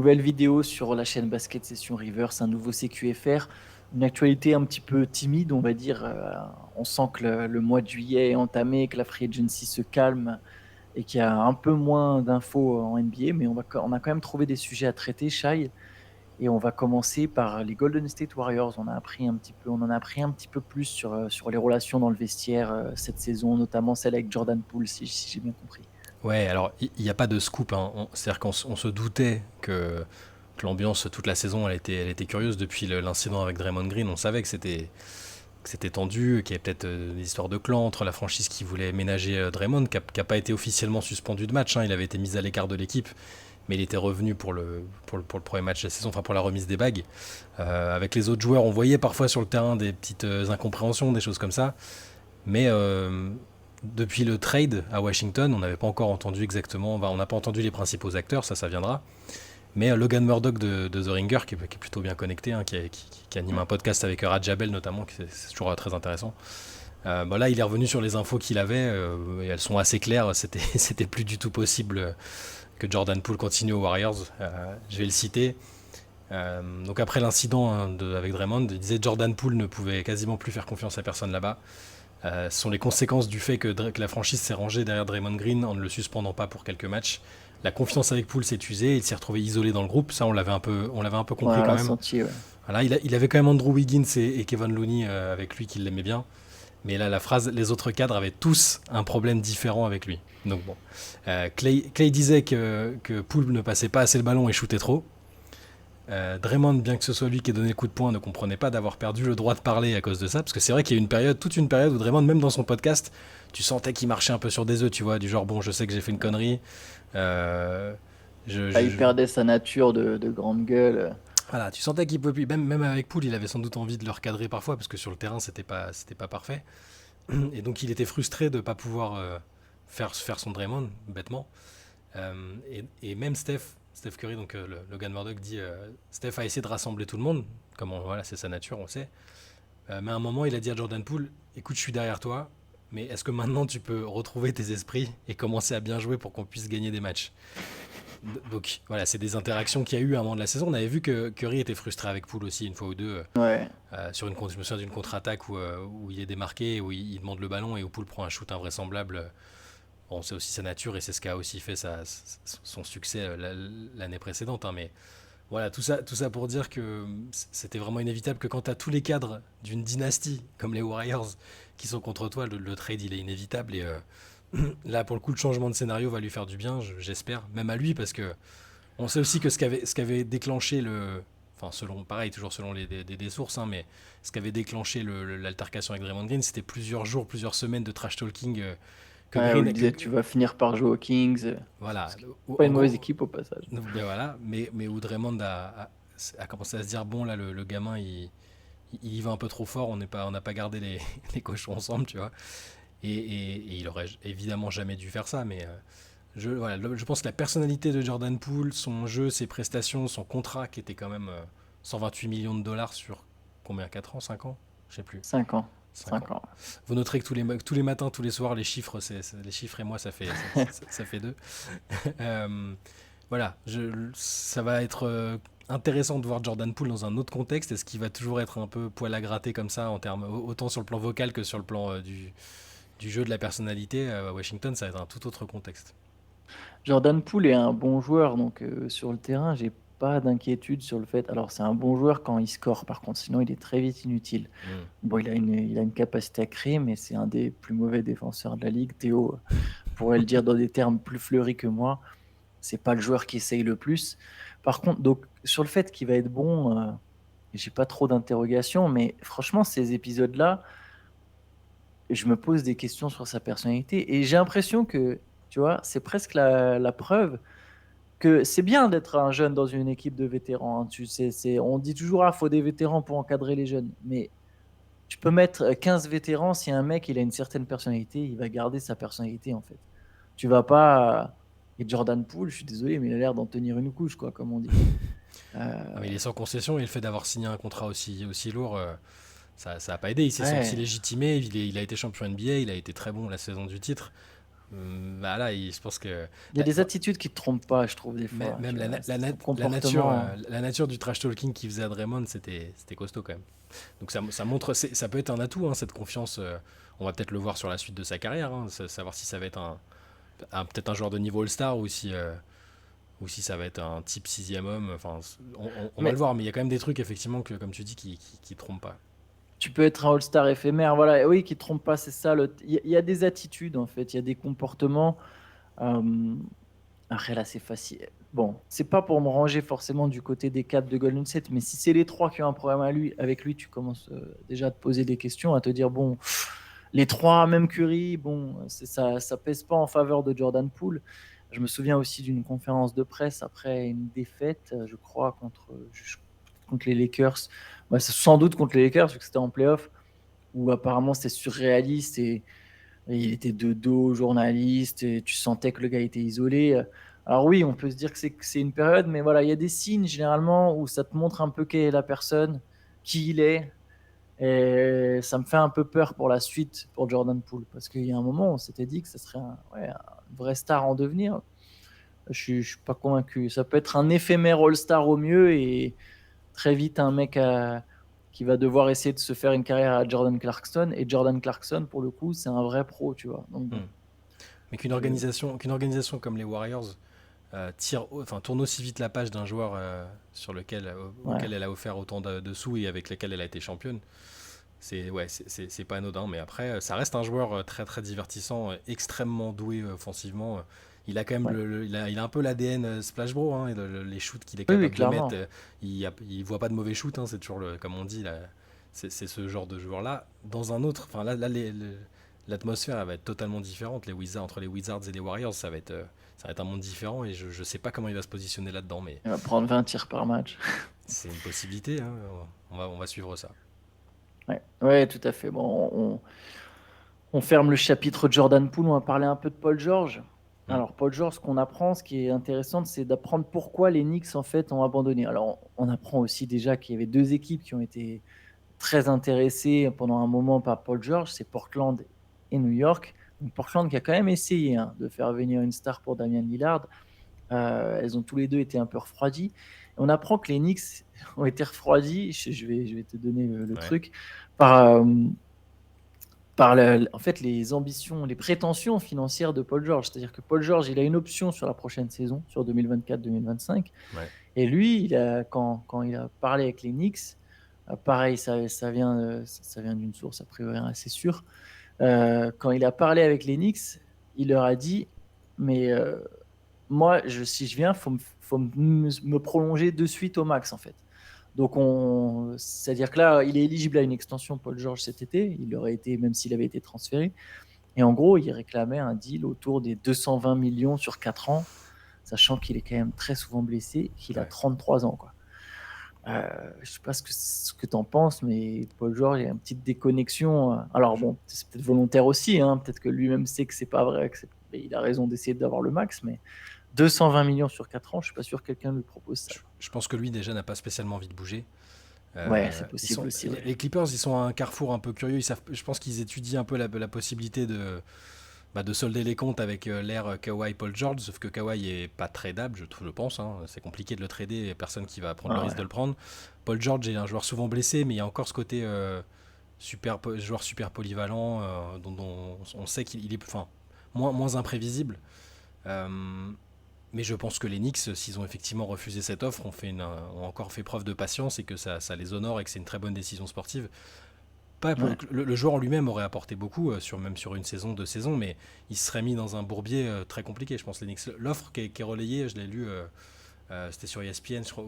nouvelle vidéo sur la chaîne Basket Session Reverse, un nouveau CQFR, une actualité un petit peu timide, on va dire. On sent que le mois de juillet est entamé, que la free agency se calme et qu'il y a un peu moins d'infos en NBA, mais on a quand même trouvé des sujets à traiter, Shai, et on va commencer par les Golden State Warriors. On en a appris un petit peu plus sur les relations dans le vestiaire cette saison, notamment celle avec Jordan Poole, si j'ai bien compris. Ouais, alors il n'y a pas de scoop, hein. C'est-à-dire qu'on se doutait que l'ambiance toute la saison elle était curieuse depuis l'incident avec Draymond Green. On savait que c'était tendu, qu'il y avait peut-être des histoires de clan entre la franchise qui voulait ménager Draymond, qui a pas été officiellement suspendu de match, hein. Il avait été mis à l'écart de l'équipe, mais il était revenu pour le premier match de la saison, enfin pour la remise des bagues. Avec les autres joueurs, on voyait parfois sur le terrain des petites incompréhensions, des choses comme ça. Mais depuis le trade à Washington, on n'avait pas encore entendu exactement, on n'a pas entendu les principaux acteurs, ça viendra. Mais Logan Murdoch de The Ringer, qui est plutôt bien connecté, hein, qui anime un podcast avec Rad Jabel notamment, c'est toujours très intéressant. Là, il est revenu sur les infos qu'il avait, et elles sont assez claires. C'était plus du tout possible que Jordan Poole continue aux Warriors. Je vais le citer. Donc après l'incident, hein, avec Draymond, il disait Jordan Poole ne pouvait quasiment plus faire confiance à personne là-bas. Ce sont les conséquences du fait que la franchise s'est rangée derrière Draymond Green en ne le suspendant pas pour quelques matchs. La confiance avec Poole s'est usée, il s'est retrouvé isolé dans le groupe. Ça, on l'avait un peu Ouais, compris on quand l'a même. senti, ouais. Voilà, il avait quand même Andrew Wiggins et Kevin Looney avec lui qui l'aimait bien. Mais là, la phrase, les autres cadres avaient tous un problème différent avec lui. Donc bon, Clay disait que Poole ne passait pas assez le ballon et shootait trop. Draymond, bien que ce soit lui qui ait donné le coup de poing, ne comprenait pas d'avoir perdu le droit de parler à cause de ça, parce que c'est vrai qu'il y a toute une période où Draymond, même dans son podcast, tu sentais qu'il marchait un peu sur des œufs, tu vois, du genre bon, je sais que j'ai fait une connerie, euh, Ah, il perdait sa nature de grande gueule. voilà, tu sentais qu'il pouvait plus, même avec Poole, il avait sans doute envie de le recadrer parfois, parce que sur le terrain, c'était pas parfait, et donc il était frustré de ne pas pouvoir faire son Draymond, bêtement. Et même Steph Curry, donc Logan Murdoch dit Steph a essayé de rassembler tout le monde, voilà, c'est sa nature, on sait. Mais à un moment, il a dit à Jordan Poole écoute, je suis derrière toi, mais est-ce que maintenant tu peux retrouver tes esprits et commencer à bien jouer pour qu'on puisse gagner des matchs. Donc voilà, c'est des interactions qu'il y a eu à un moment de la saison. On avait vu que Curry était frustré avec Poole aussi une fois ou deux Ouais. je me souviens d'une contre-attaque où il est démarqué, où il demande le ballon et où Poole prend un shoot invraisemblable. Bon, c'est aussi sa nature et c'est ce qui a aussi fait son succès l'année précédente, hein, mais voilà, tout ça pour dire que c'était vraiment inévitable que quand tu as tous les cadres d'une dynastie comme les Warriors qui sont contre toi, le trade il est inévitable. Et là, pour le coup, le changement de scénario va lui faire du bien, j'espère, même à lui, parce que on sait aussi que ce qu'avait déclenché enfin pareil, toujours selon des sources, hein, mais ce qui avait déclenché l'altercation avec Draymond Green, c'était plusieurs jours, plusieurs semaines de trash talking que Ouais, où il Green, que, disait tu vas finir par jouer aux Kings. voilà, Ce qui n'est pas en une mauvaise gros, équipe au passage. ben voilà, mais où Draymond a commencé à se dire bon là le gamin il y va un peu trop fort, on n'a pas gardé les cochons ensemble, tu vois. Et il aurait évidemment jamais dû faire ça, mais voilà, je pense que la personnalité de Jordan Poole, son jeu, ses prestations, son contrat qui était quand même 128 millions de dollars sur combien, 4 ans, 5 ans, je sais plus. 5 ans. 5 ans. 5 ans. Vous noterez que tous les matins, tous les soirs, les chiffres, les chiffres et moi, ça fait deux. Euh, voilà, ça va être intéressant de voir Jordan Poole dans un autre contexte. Est-ce qu'il va toujours être un peu poil à gratter comme ça, en termes, autant sur le plan vocal que sur le plan du jeu de la personnalité à Washington, ça va être un tout autre contexte. Jordan Poole est un bon joueur, donc sur le terrain, j'ai pas d'inquiétude sur le fait. Alors, c'est un bon joueur quand il score, par contre, sinon il est très vite inutile. Mm. Bon, il a une capacité à créer, mais c'est un des plus mauvais défenseurs de la ligue. Théo pourrait le dire dans des termes plus fleuris que moi. C'est pas le joueur qui essaye le plus. Par contre, donc, sur le fait qu'il va être bon, j'ai pas trop d'interrogations, mais franchement, ces épisodes-là, je me pose des questions sur sa personnalité et j'ai l'impression que, tu vois, c'est presque la preuve que c'est bien d'être un jeune dans une équipe de vétérans, hein. Tu sais, on dit toujours, il faut des vétérans pour encadrer les jeunes, mais tu peux mettre 15 vétérans, si un mec il a une certaine personnalité, il va garder sa personnalité en fait. Tu vas pas. Et Jordan Poole, je suis désolé, mais il a l'air d'en tenir une couche, quoi, comme on dit. Ah, mais Euh, il est sans concession et le fait d'avoir signé un contrat aussi lourd, ça a pas aidé. Il s'est senti ouais. légitimé. Il a été champion NBA, il a été très bon la saison du titre. Bah là, je pense que Il y a des attitudes qui te trompent pas, je trouve, des fois. même Tu la, vois, na- la, son nat- la nature, comportement. la nature du trash talking qu'il faisait à Draymond, c'était costaud quand même. Donc ça montre, ça peut être un atout, hein, cette confiance. On va peut-être le voir sur la suite de sa carrière, hein, savoir si ça va être peut-être un joueur de niveau All-Star ou si ça va être un type sixième homme. Enfin, on va le Mais voir, mais il y a quand même des trucs, effectivement, que, comme tu dis, qui trompent pas. tu peux être un All-Star éphémère, voilà. Et oui, qui te trompe pas, c'est ça. Il y a des attitudes, en fait. Il y a des comportements. euh, Après, là, c'est facile. Bon, c'est pas pour me ranger forcément du côté des Caps de Golden State, mais si c'est les trois qui ont un problème avec lui, tu commences déjà à te poser des questions, à te dire, bon, les trois, même Curry, bon, ça pèse pas en faveur de Jordan Poole. Je me souviens aussi d'une conférence de presse après une défaite, je crois, contre les Lakers. Bah, c'est sans doute contre les Lakers, vu que c'était en playoff, où apparemment c'était surréaliste et il était de dos aux journalistes et tu sentais que le gars était isolé. Alors oui, on peut se dire que c'est une période, mais voilà, il y a des signes généralement où ça te montre un peu quelle est la personne, qui il est. Et ça me fait un peu peur pour la suite pour Jordan Poole, parce qu'il y a un moment, on s'était dit que ça serait un vrai star en devenir. Je suis pas convaincu. Ça peut être un éphémère All-Star au mieux et très vite un mec qui va devoir essayer de se faire une carrière à Jordan Clarkson. Et Jordan Clarkson, pour le coup, c'est un vrai pro, tu vois. Donc bon, Hmm. Mais je... qu'une organisation comme les Warriors tourne aussi vite la page d'un joueur ouais. auquel elle a offert autant de sous et avec lequel elle a été championne, c'est pas anodin. Mais après, ça reste un joueur très très divertissant, extrêmement doué offensivement. Il a quand même Ouais. il a un peu l'ADN Splash Bro, hein, et les shoots qu'il est Oui, oui, capable de mettre. clairement. Il voit pas de mauvais shoots, hein, c'est toujours comme on dit là, c'est ce genre de joueur là. Dans un autre, enfin là l'atmosphère elle va être totalement différente. Entre les Wizards et les Warriors, ça va être un monde différent et je sais pas comment il va se positionner là-dedans, mais Il va prendre 20 tirs par match. c'est une possibilité, hein. On va suivre ça. Ouais, ouais, tout à fait. Bon, on ferme le chapitre Jordan Poole, on va parler un peu de Paul George. Hmm. Alors, Paul George, ce qu'on apprend, ce qui est intéressant, c'est d'apprendre pourquoi les Knicks, en fait, ont abandonné. Alors, on apprend aussi déjà qu'il y avait deux équipes qui ont été très intéressées pendant un moment par Paul George, c'est Portland et New York. Donc, Portland qui a quand même essayé de faire venir une star pour Damian Lillard. Elles ont tous les deux été un peu refroidies. Et on apprend que les Knicks ont été refroidis, je vais te donner le Ouais. truc, par, en fait, les ambitions, les prétentions financières de Paul George. C'est-à-dire que Paul George, il a une option sur la prochaine saison, sur 2024-2025. Ouais. Et lui, quand il a parlé avec les Knicks, pareil, ça vient d'une source a priori assez sûre. Quand il a parlé avec les Knicks, il leur a dit, mais moi, si je viens, faut me prolonger de suite au max, en fait. Donc, c'est-à-dire que là, il est éligible à une extension, Paul George, cet été. Il aurait été, même s'il avait été transféré. Et en gros, il réclamait un deal autour des 220 millions sur 4 ans, sachant qu'il est quand même très souvent blessé, qu'il a Ouais. 33 ans, quoi. Je sais pas ce que tu en penses, mais Paul George, il y a une petite déconnexion. Alors Je- bon, c'est peut-être volontaire aussi, hein, peut-être que lui-même sait que c'est pas vrai, il a raison d'essayer d'avoir le max, mais 220 millions sur 4 ans, je suis pas sûr que quelqu'un lui propose ça. je pense que lui déjà n'a pas spécialement envie de bouger. Ouais, c'est possible aussi, ouais. Les Clippers, ils sont à un carrefour un peu curieux. Je pense qu'ils étudient un peu la possibilité de solder les comptes avec l'ère Kawhi Paul George, sauf que Kawhi est pas tradable, je pense, hein. C'est compliqué de le trader, il n'y a personne qui va prendre le Ah risque ouais. de le prendre. Paul George est un joueur souvent blessé, mais il y a encore ce côté joueur super polyvalent, dont on sait qu'il est moins imprévisible. Euh, mais je pense que les Knicks, s'ils ont effectivement refusé cette offre, ont encore fait preuve de patience et que ça les honore et que c'est une très bonne décision sportive. Ouais. Le joueur en lui-même aurait apporté beaucoup, même sur une saison, deux saisons, mais il se serait mis dans un bourbier très compliqué, je pense. Les Knicks. L'offre qui est relayée, je l'ai lu, c'était sur ESPN, je crois,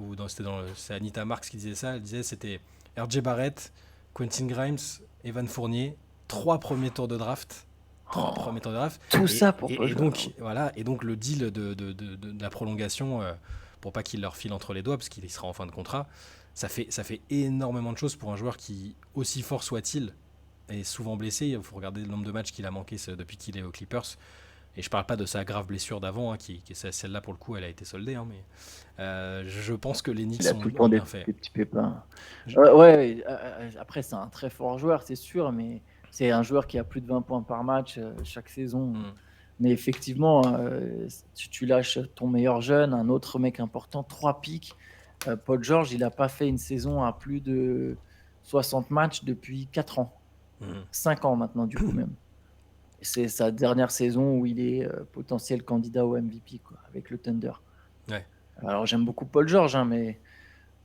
c'est Anita Marks qui disait ça. Elle disait c'était RJ Barrett, Quentin Grimes, Evan Fournier, trois premiers tours de draft. Trois Oh, premiers tours de draft. tout ça pour Paul Et George. donc, voilà, et donc le deal de la prolongation, pour pas qu'il leur file entre les doigts, parce qu'il sera en fin de contrat, ça fait énormément de choses pour un joueur qui, aussi fort soit-il, est souvent blessé. Il faut regarder le nombre de matchs qu'il a manqué depuis qu'il est aux Clippers. Et je parle pas de sa grave blessure d'avant, hein, qui est celle-là pour le coup, elle a été soldée. Hein, mais je pense que les Il Knicks a tout le ont temps bien fait. des petits pépins. Je- Ouais, après, c'est un très fort joueur, c'est sûr, mais c'est un joueur qui a plus de 20 points par match chaque saison. Hmm. Mais effectivement, tu lâches ton meilleur jeune, un autre mec important, 3 pics. Paul George, il n'a pas fait une saison à plus de 60 matchs depuis 4 ans. Mhm. 5 ans maintenant, du coup, même. Et c'est sa dernière saison où il est potentiel candidat au MVP, quoi, avec le Thunder. Ouais. Alors, j'aime beaucoup Paul George, hein, mais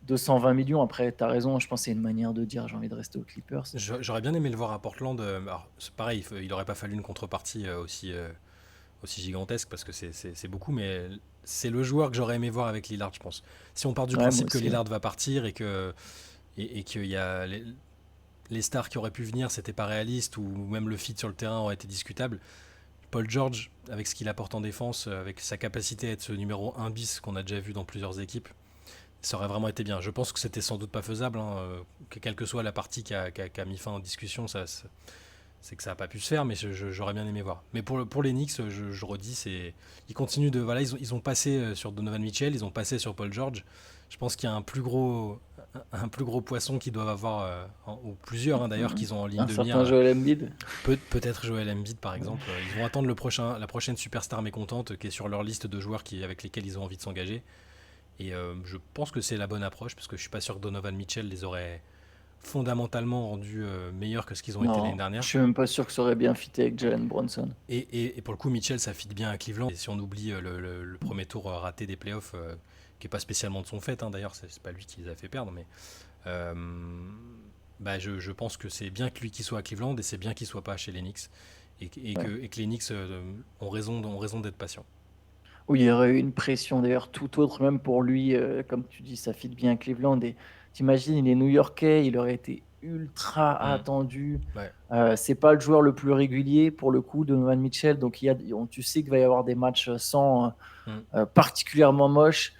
220 millions, après, tu as raison, je pense que c'est une manière de dire j'ai envie de rester aux Clippers. J'aurais bien aimé le voir à Portland. Alors, c'est pareil, il aurait pas fallu une contrepartie aussi gigantesque parce que c'est beaucoup, mais c'est le joueur que j'aurais aimé voir avec Lillard, je pense. Si on part du Ouais, moi principe que aussi. Ouais. Lillard va partir et qu'il y a les stars qui auraient pu venir, c'était pas réaliste ou même le fit sur le terrain aurait été discutable. Paul George, avec ce qu'il apporte en défense, avec sa capacité à être ce numéro 1 bis qu'on a déjà vu dans plusieurs équipes, ça aurait vraiment été bien. Je pense que c'était sans doute pas faisable, hein, que quelle que soit la partie qui a mis fin en discussion, c'est que ça n'a pas pu se faire, mais j'aurais bien aimé voir. Mais pour les Knicks, je redis, ils continuent de. Voilà, ils ont passé sur Donovan Mitchell, ils ont passé sur Paul George. Je pense qu'il y a un plus gros poisson qu'ils doivent avoir, ou plusieurs d'ailleurs, qu'ils ont en ligne Un de mire. certain Joel Embiid. Peut-être Joel Embiid par exemple. Ils vont attendre la prochaine superstar mécontente qui est sur leur liste de joueurs avec lesquels ils ont envie de s'engager. Et je pense que c'est la bonne approche parce que je suis pas sûr que Donovan Mitchell les aurait fondamentalement rendus meilleurs que ce qu'ils ont été l'année Non, je dernière. suis même pas sûr que ça aurait bien fité avec Jalen Brunson. Et pour le coup, Mitchell, ça fit bien à Cleveland. Et si on oublie le premier tour raté des playoffs, qui est pas spécialement de son fait, hein, d'ailleurs, c'est pas lui qui les a fait perdre, mais euh, bah, je pense que c'est bien que lui qui soit à Cleveland et c'est bien qu'il soit pas chez les Knicks. Ouais. Et que les Knicks ont raison d'être patients. Oui, il y aurait eu une pression d'ailleurs tout autre, même pour lui, comme tu dis, ça fit bien Cleveland. Et t'imagines, il est New-Yorkais, il aurait été ultra Mm. attendu. Ouais. C'est pas le joueur le plus régulier pour le coup, Donovan Mitchell. Donc tu sais qu'il va y avoir des matchs sans Mm. particulièrement moches.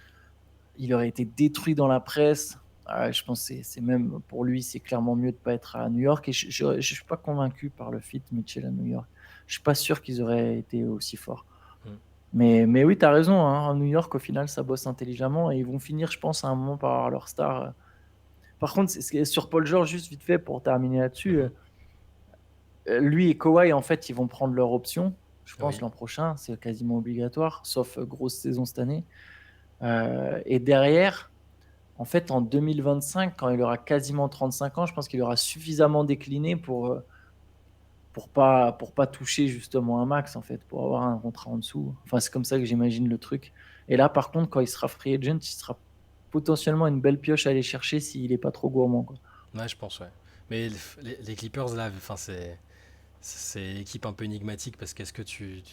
Il aurait été détruit dans la presse. Je pense que c'est même pour lui, c'est clairement mieux de ne pas être à New York. Et je ne suis pas convaincu par le fit Mitchell à New York. Je suis pas sûr qu'ils auraient été aussi forts. Mm. Mais oui, tu as raison. Hein, à New York, au final, ça bosse intelligemment et ils vont finir, je pense, à un moment par avoir leur star. Par contre, sur Paul George, juste vite fait pour terminer là-dessus, Mhm. lui et Kawhi, en fait, ils vont prendre leur option, je pense, Oui. l'an prochain. C'est quasiment obligatoire, sauf grosse saison cette année. Et derrière, en fait, en 2025, quand il aura quasiment 35 ans, je pense qu'il aura suffisamment décliné pour pas toucher justement un max, en fait, pour avoir un contrat en dessous. Enfin, c'est comme ça que j'imagine le truc. Et là, par contre, quand il sera free agent, il sera potentiellement une belle pioche à aller chercher s'il n'est pas trop gourmand, quoi. Ouais, je pense, ouais. Mais les Clippers, là, enfin, c'est une équipe un peu énigmatique parce qu'est-ce que il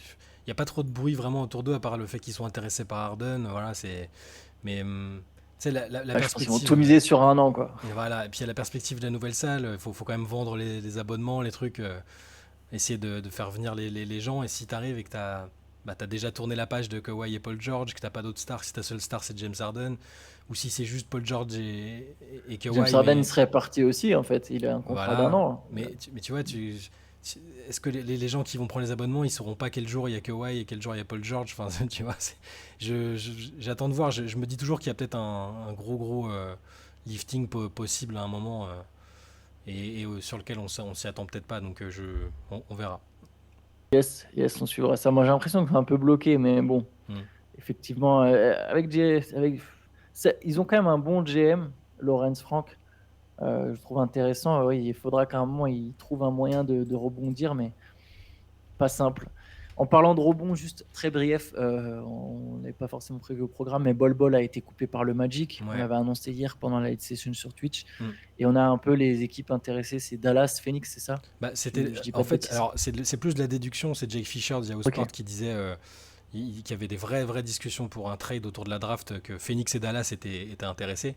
n'y a pas trop de bruit vraiment autour d'eux à part le fait qu'ils sont intéressés par Harden. Voilà, mais tu sais, la Ouais, je pense qu'ils vont tout perspective. miser sur un an, quoi. Et voilà, et puis il y a la perspective de la nouvelle salle. Il faut quand même vendre les abonnements, les trucs, essayer de faire venir les gens. Et si tu arrives et que t'as déjà tourné la page de Kawhi et Paul George, que t'as pas d'autres stars, si ta seule star c'est James Harden, ou si c'est juste Paul George et James Kawhi, Harden, il mais serait parti aussi, en fait. Il a un contrat d'un voilà. an. Mais tu vois, est-ce que les gens qui vont prendre les abonnements, ils sauront pas quel jour il y a Kawhi et quel jour il y a Paul George. Enfin, tu vois, j'attends de voir. Je me dis toujours qu'il y a peut-être un gros lifting possible à un moment et sur lequel on s'y attend peut-être pas. Donc on verra. Yes, yes, on suivra ça. Moi, j'ai l'impression que c'est un peu bloqué, mais bon, Hmm. effectivement, ils ont quand même un bon GM, Lawrence Frank. Je trouve intéressant. Oui, il faudra qu'à un moment, il trouve un moyen de rebondir, mais pas simple. En parlant de rebond, juste très brief, on n'avait pas forcément prévu au programme, mais Bol Bol a été coupé par le Magic. On Ouais. l'avait annoncé hier pendant la live session sur Twitch. Hmm. Et on a un peu les équipes intéressées. C'est Dallas, Phoenix, c'est ça? Bah, Je dis pas en de fait, bêtises. alors c'est plus de la déduction. C'est Jake Fisher de Yahoo Ok. Sport qui disait qu'il y avait des vraies discussions pour un trade autour de la draft, que Phoenix et Dallas étaient intéressés,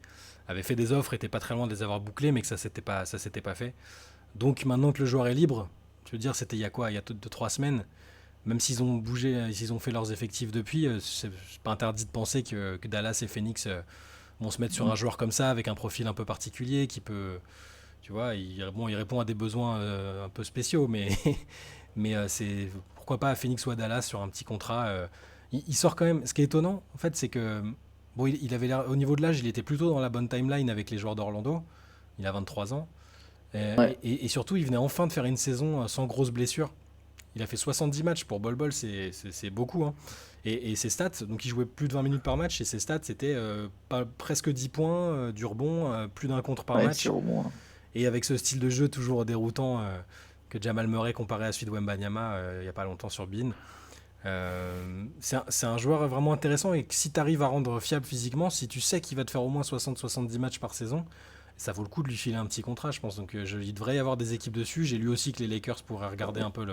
avaient fait des offres, étaient pas très loin de les avoir bouclées, mais que ça s'était pas fait. Donc maintenant que le joueur est libre, je veux dire, c'était il y a quoi? Il y a 2-3 semaines. Même s'ils ont bougé, s'ils ont fait leurs effectifs depuis, c'est pas interdit de penser que Dallas et Phoenix vont se mettre sur un Mm. joueur comme ça, avec un profil un peu particulier, qui peut, tu vois, il répond à des besoins un peu spéciaux, mais, mais c'est pourquoi pas à Phoenix ou à Dallas sur un petit contrat. Il sort quand même. Ce qui est étonnant, en fait, c'est que bon, il avait l'air, au niveau de l'âge, il était plutôt dans la bonne timeline avec les joueurs d'Orlando. Il a 23 ans. Ouais. Et surtout, il venait enfin de faire une saison sans grosse blessure. Il a fait 70 matchs pour Bol Bol, c'est beaucoup. Hein. Et ses stats, donc il jouait plus de 20 minutes par match, et ses stats c'était presque 10 points, du rebond, plus d'un contre par Ouais, c'est match. au moins. Et avec ce style de jeu toujours déroutant que Jamal Murray comparé à celui de Wembanyama il n'y a pas longtemps sur Bean. C'est un joueur vraiment intéressant et que si tu arrives à rendre fiable physiquement, si tu sais qu'il va te faire au moins 60-70 matchs par saison, ça vaut le coup de lui filer un petit contrat, je pense. Donc il devrait y avoir des équipes dessus. J'ai lu aussi que les Lakers pourraient regarder un peu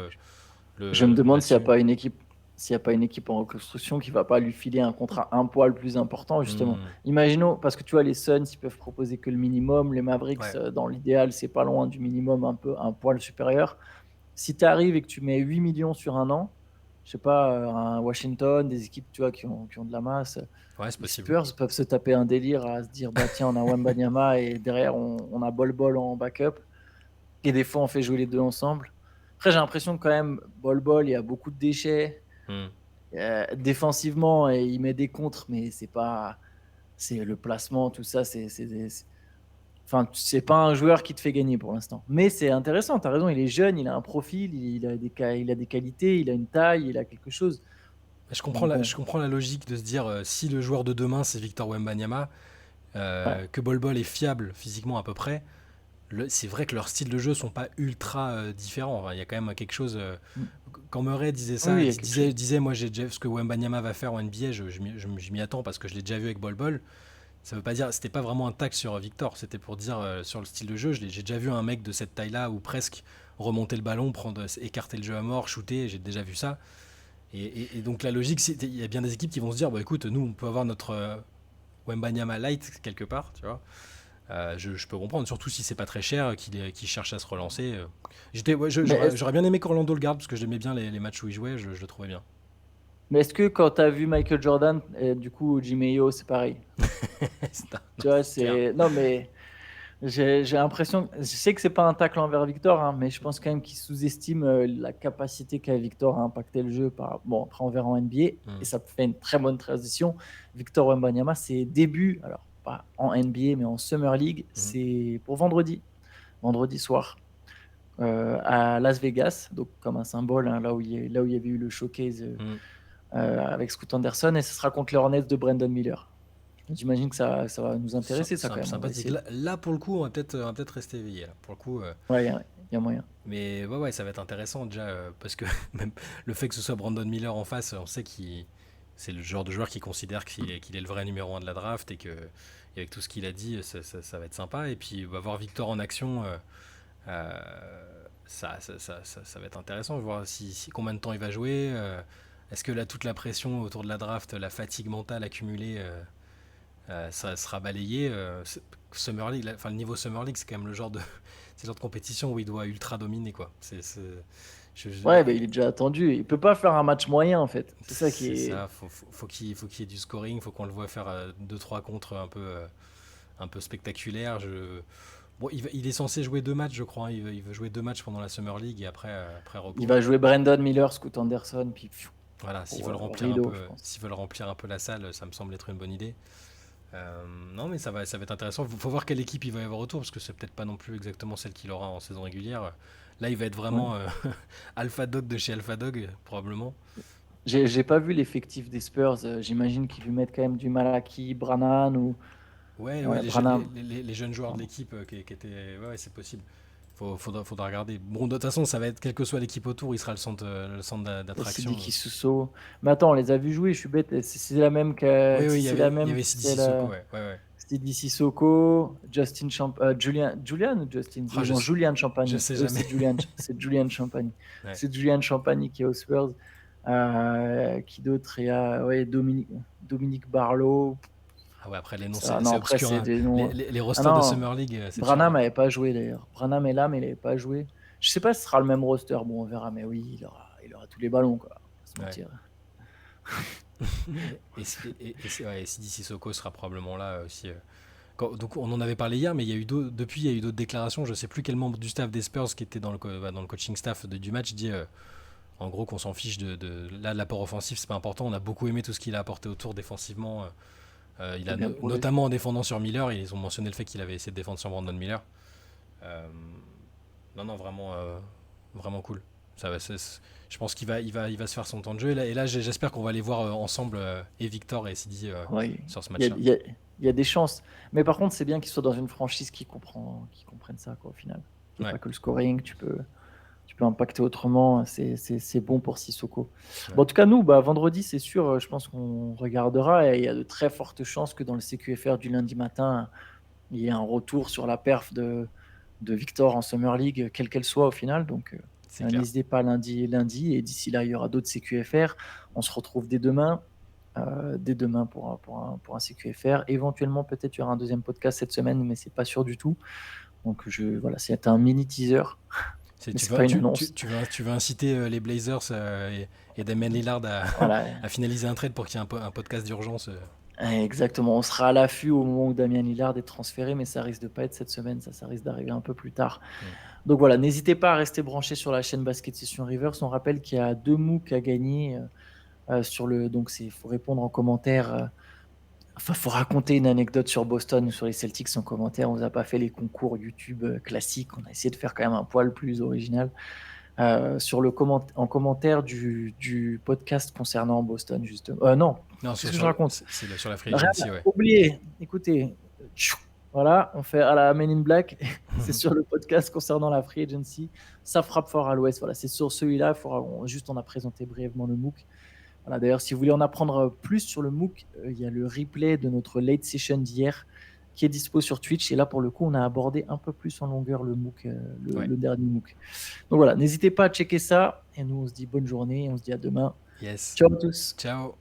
Je me demande s'il n'y a là-dessus. pas une équipe, s'il y a pas une équipe en reconstruction qui va pas lui filer un contrat un poil plus important, justement. Hmm, Imaginons, parce que tu vois, les Suns, ils peuvent proposer que le minimum, les Mavericks, ouais, dans l'idéal, c'est pas loin du minimum, un poil supérieur. Si tu arrives et que tu mets 8 millions sur un an, je sais pas, un Washington, des équipes, tu vois, qui ont de la masse, ouais, c'est les possible. Spurs peuvent se taper un délire à se dire, bah tiens, on a Wembanyama et derrière, on a Bol Bol en backup. Et des fois, on fait jouer les deux ensemble. Après, j'ai l'impression que quand même, Bol Bol, il y a beaucoup de déchets. Hmm. Défensivement, et il met des contres, mais c'est pas. C'est le placement, tout ça. Enfin, c'est pas un joueur qui te fait gagner pour l'instant. Mais c'est intéressant, tu as raison. Il est jeune, il a un profil, il a des qualités, il a une taille, il a quelque chose. Donc bon, Je comprends la logique de se dire si le joueur de demain c'est Victor Wembanyama, ouais. que Bol Bol est fiable physiquement à peu près, c'est vrai que leurs styles de jeu sont pas ultra différents. Enfin, il y a quand même quelque chose. Mm. Quand Murray disait Oui, ça, oui, il y a quelque chose. disait moi j'ai déjà ce que Wembanyama va faire en NBA, je m'y attends parce que je l'ai déjà vu avec Bol Bol. Ça veut pas dire, c'était pas vraiment un tac sur Victor, c'était pour dire sur le style de jeu. J'ai déjà vu un mec de cette taille-là ou presque remonter le ballon, écarter le jeu à mort, shooter. J'ai déjà vu ça. Et donc la logique, il y a bien des équipes qui vont se dire, bah écoute, nous on peut avoir notre Wembanyama light quelque part, tu vois. Je peux comprendre, surtout si c'est pas très cher, qu'il cherche à se relancer. Mais est-ce, J'aurais bien aimé qu'Orlando le garde parce que j'aimais bien les matchs où il jouait, je le trouvais bien. mais est-ce que quand tu as vu Michael Jordan, du coup, Jimmy Yo, c'est pareil? Non, Tu vois, c'est clair. c'est. Non, mais. J'ai l'impression, je sais que c'est pas un tacle envers Victor, hein, mais je pense quand même qu'il sous-estime la capacité qu'a Victor à impacter le jeu. Bon, après on verra en NBA et Hmm, ça fait une très bonne transition. Victor Wembanyama, ses débuts, alors pas en NBA mais en Summer League, hmm, c'est pour vendredi soir, à Las Vegas, donc comme un symbole, hein, là où il y avait eu le showcase hmm. avec Scoot Anderson, et ce sera contre les Hornets de Brandon Miller. J'imagine que ça va nous intéresser, ça quand même. On va Sympathique. essayer de. Là, pour le coup, on va peut-être rester éveillé. Là. Pour le coup, Ouais, il y a moyen. mais ouais, ça va être intéressant déjà parce que même le fait que ce soit Brandon Miller en face, on sait qu'il c'est le genre de joueur qui considère qu'il est le vrai numéro un de la draft et avec tout ce qu'il a dit, ça va être sympa. Et puis, on va voir Victor en action. Euh, ça va être intéressant. Voir combien de temps il va jouer. Est-ce que là, toute la pression autour de la draft, la fatigue mentale accumulée, ça sera balayé. Summer League, enfin le niveau Summer League, c'est quand même c'est le genre de compétition où il doit ultra dominer quoi. Ouais, bah, il est déjà attendu. Il peut pas faire un match moyen, en fait. C'est ça qui c'est est. ça. Faut qu'il y ait du scoring. Faut qu'on le voit faire 2-3 contre un peu spectaculaires. Bon, il est censé jouer 2 matchs, je crois. Hein. Il veut jouer 2 matchs pendant la Summer League et après Il repos. va jouer Brandon Miller, Scoot Anderson, puis Voilà, pour rideau, je s'ils pense. veulent remplir un peu la salle, ça me semble être une bonne idée. Non, mais ça va être intéressant. Faut voir quelle équipe il va y avoir autour, parce que c'est peut-être pas non plus exactement celle qu'il aura en saison régulière. Là, il va être Ouais. vraiment Alpha Dog de chez Alpha Dog, probablement. J'ai pas vu l'effectif des Spurs. J'imagine qu'ils lui mettent quand même du Malaki, Brannan ou Ouais, Branham. les jeunes joueurs de Pardon. l'équipe qui étaient. Ouais, c'est possible. Faudra regarder. Bon, de toute façon, ça va être, quelle que soit l'équipe autour, il sera le centre d'attraction. Sidiki Suso. Mais attends, on les a vus jouer. Je suis bête. C'est la même que. Oui, Si c'est la il y même avait que Sidi celle. Sissoko, ouais. C'était Sissoko, Julian ou Justin? Ah, Non, Julian je Champagny. sais Eux, jamais. C'est Julian Champagny. Ouais. C'est Julian Champagny qui est aux Spurs. Qui d'autre? Il y a ouais, Dominique Barlow. Ah ouais, après les noms, Ça, non, c'est après, obscur. c'est Hein. des noms. Les Ah rosters de non, Summer League, c'est dur. Branham Hein. n'avait pas joué d'ailleurs. Branham est là, mais il n'avait pas joué. Je sais pas si ce sera le même roster. Bon, on verra. Mais oui, il aura tous les ballons, quoi. On va pas se Ouais. mentir. Ouais, Sidi Sissoko sera probablement là aussi. Donc on en avait parlé hier, mais depuis il y a eu d'autres déclarations. Je ne sais plus quel membre du staff des Spurs qui était dans le coaching staff du match dit en gros qu'on s'en fiche là l'apport offensif c'est pas important. On a beaucoup aimé tout ce qu'il a apporté autour défensivement. Il C'est a bien pour lui. notamment en défendant sur Miller. Ils ont mentionné le fait qu'il avait essayé de défendre sur Brandon Miller. Euh, non, vraiment cool. Ça va, je pense qu'il va se faire son temps de jeu. Et là, j'espère qu'on va aller voir ensemble et Victor et Sidi Oui, sur ce il y a, match-là. il y a- il y a des chances. Mais par contre, c'est bien qu'ils soient dans une franchise qui comprenne ça, quoi, au final. Qu'il n'y ait Ouais, pas que le scoring, tu peux impacter autrement. C'est bon pour Sissoko. ouais. Bon, en tout cas, nous, bah, vendredi, c'est sûr, je pense qu'on regardera. Et il y a de très fortes chances que dans le CQFR du lundi matin, il y ait un retour sur la perf de Victor en Summer League, quelle qu'elle soit au final. Donc, C'est clair. n'hésitez pas lundi. Et d'ici là, il y aura d'autres CQFR. On se retrouve dès demain pour un CQFR. Éventuellement, peut-être il y aura un deuxième podcast cette semaine, mais c'est pas sûr du tout. Donc, voilà, c'est un mini teaser, mais Tu c'est vas, pas une tu, tu, annonce. tu vas inciter les Blazers et Damian Lillard Voilà, à finaliser un trade pour qu'il y ait un podcast d'urgence. exactement. On sera à l'affût au moment où Damien Lillard est transféré, mais ça risque de pas être cette semaine. Ça risque d'arriver un peu plus tard. Hmm. Donc voilà, n'hésitez pas à rester branché sur la chaîne Basket Session Rivers. On rappelle qu'il y a 2 MOOC à gagner sur le. Donc il faut répondre en commentaire. Enfin, faut raconter une anecdote sur Boston ou sur les Celtics en commentaire. On vous a pas fait les concours YouTube classiques. On a essayé de faire quand même un poil plus original. En commentaire du podcast concernant Boston, justement. Non, Non, qu'est-ce que je raconte? sur la free Rien agency, ouais. oublié. Écoutez, voilà, on fait à la Men in Black. C'est sur le podcast concernant la free agency. Ça frappe fort à l'ouest. Voilà, c'est sur celui-là. On a présenté brièvement le MOOC. Voilà, d'ailleurs, si vous voulez en apprendre plus sur le MOOC, il y a le replay de notre late session d'hier qui est dispo sur Twitch. Et là, pour le coup, on a abordé un peu plus en longueur le MOOC, Ouais. le dernier MOOC. Donc voilà, n'hésitez pas à checker ça. Et nous, on se dit bonne journée. On se dit à demain. Yes. Ciao à tous. Ciao.